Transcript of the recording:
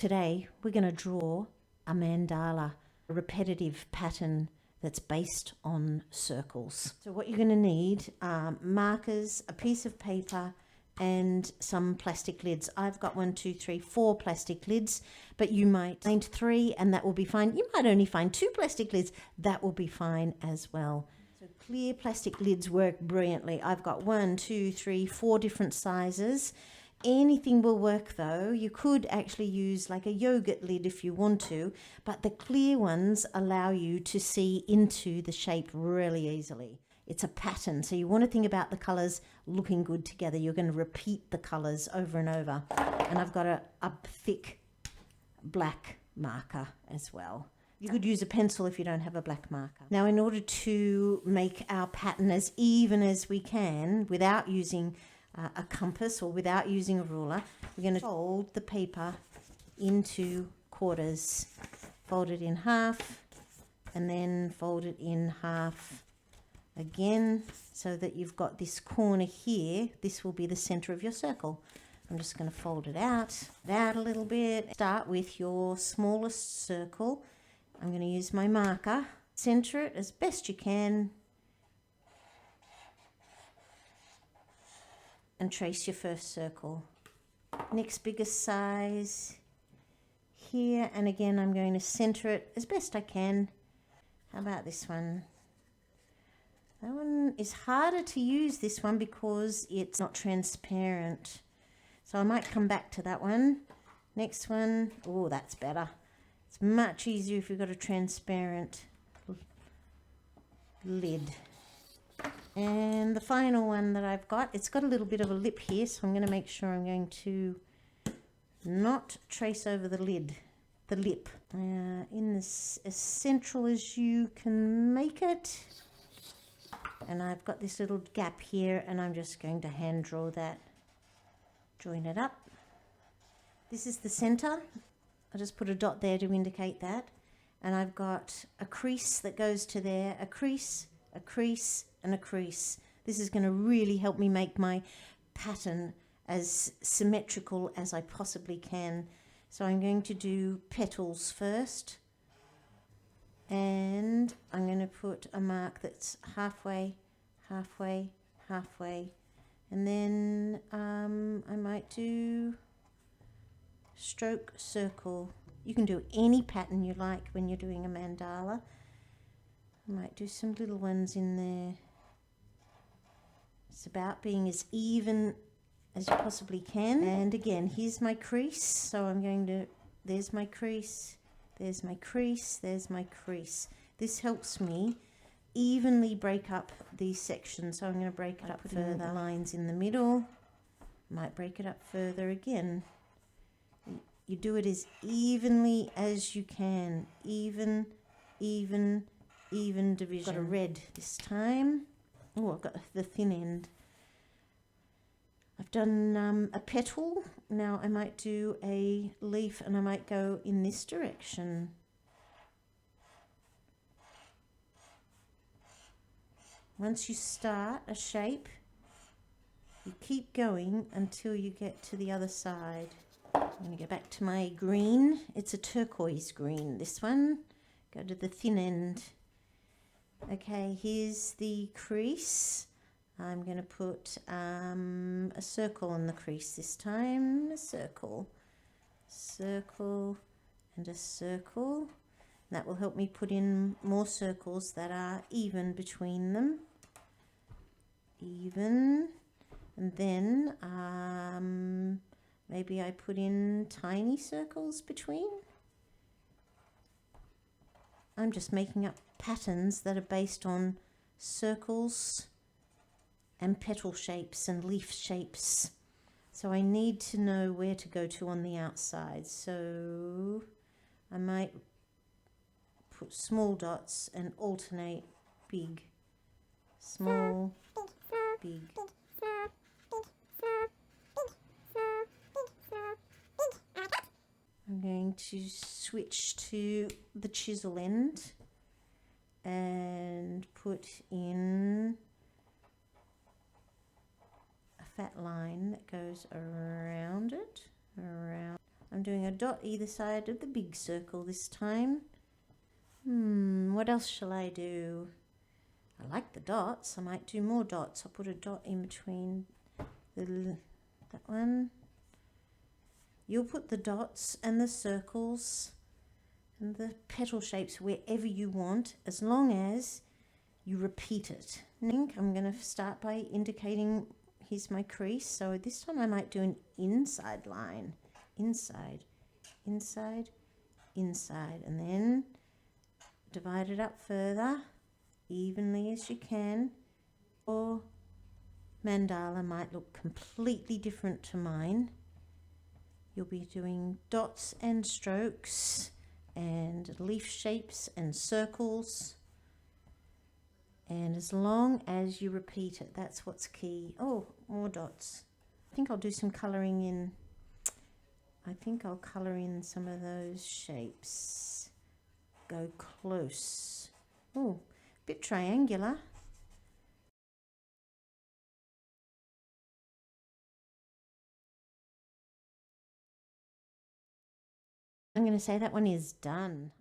Today we're going to draw a mandala, a repetitive pattern that's based on circles. So what you're going to need are markers, a piece of paper and some plastic lids. I've got 4 plastic lids, but you might find 3 and that will be fine. You might only find 2 plastic lids, that will be fine as well. So clear plastic lids work brilliantly. I've got 4 different sizes. Anything will work though. You could actually use like a yogurt lid if you want to, but the clear ones allow you to see into the shape really easily. It's a pattern, so you want to think about the colours looking good together. You're going to repeat the colours over and over. And I've got a thick black marker as well. You could use a pencil if you don't have a black marker. Now, in order to make our pattern as even as we can without using a compass or without using a ruler, we're going to fold the paper into quarters. Fold it in half and then fold it in half again so that you've got this corner here. This will be the center of your circle. I'm just going to fold it out a little bit. Start with your smallest circle. I'm going to use my marker. Center it as best you can and trace your first circle. Next biggest size here, and again I'm going to center it as best I can. How about this one? That one is harder to use, this one, because it's not transparent. So I might come back to that one. Next one, oh, that's better. It's much easier if you've got a transparent lid. And the final one that I've got, it's got a little bit of a lip here, so I'm going to make sure I'm going to not trace over the lip. In this as central as you can make it. And I've got this little gap here, and I'm just going to hand draw that. Join it up. This is the center. I'll just put a dot there to indicate that. And I've got a crease that goes to there, a crease, a crease, and a crease. This is going to really help me make my pattern as symmetrical as I possibly can. So I'm going to do petals first, and I'm going to put a mark that's halfway, halfway, halfway, and then I might do stroke circle. You can do any pattern you like when you're doing a mandala. I might do some little ones in there. It's about being as even as you possibly can. And again, here's my crease. So I'm going to, there's my crease, there's my crease, there's my crease. This helps me evenly break up these sections. So I'm going to break it up further. Lines in the middle. Might break it up further again. You do it as evenly as you can. Even division. Got a red this time. Oh, I've got the thin end. I've done a petal. Now I might do a leaf, and I might go in this direction. Once you start a shape, you keep going until you get to the other side. I'm going to go back to my green. It's a turquoise green, this one. Go to the thin end. Okay, here's the crease. I'm going to put a circle on the crease this time. A circle, circle, and a circle. That will help me put in more circles that are even between them. Even. And then maybe I put in tiny circles between. I'm just making up patterns that are based on circles and petal shapes and leaf shapes. So I need to know where to go to on the outside. So I might put small dots and alternate big, small, big. I'm going to switch to the chisel end and put in a fat line that goes around it, around. I'm doing a dot either side of the big circle this time. What else shall I do? I like the dots. I might do more dots. I'll put a dot in between that one. You'll put the dots and the circles and the petal shapes wherever you want, as long as you repeat it. I think I'm going to start by indicating, here's my crease. So this time I might do an inside line. Inside, inside, inside, and then divide it up further, evenly as you can. Or mandala might look completely different to mine. You'll be doing dots and strokes and leaf shapes and circles. And as long as you repeat it, that's what's key. Oh, more dots. I think I'll do some colouring in. I think I'll colour in some of those shapes. Go close. Oh, a bit triangular. I'm going to say that one is done.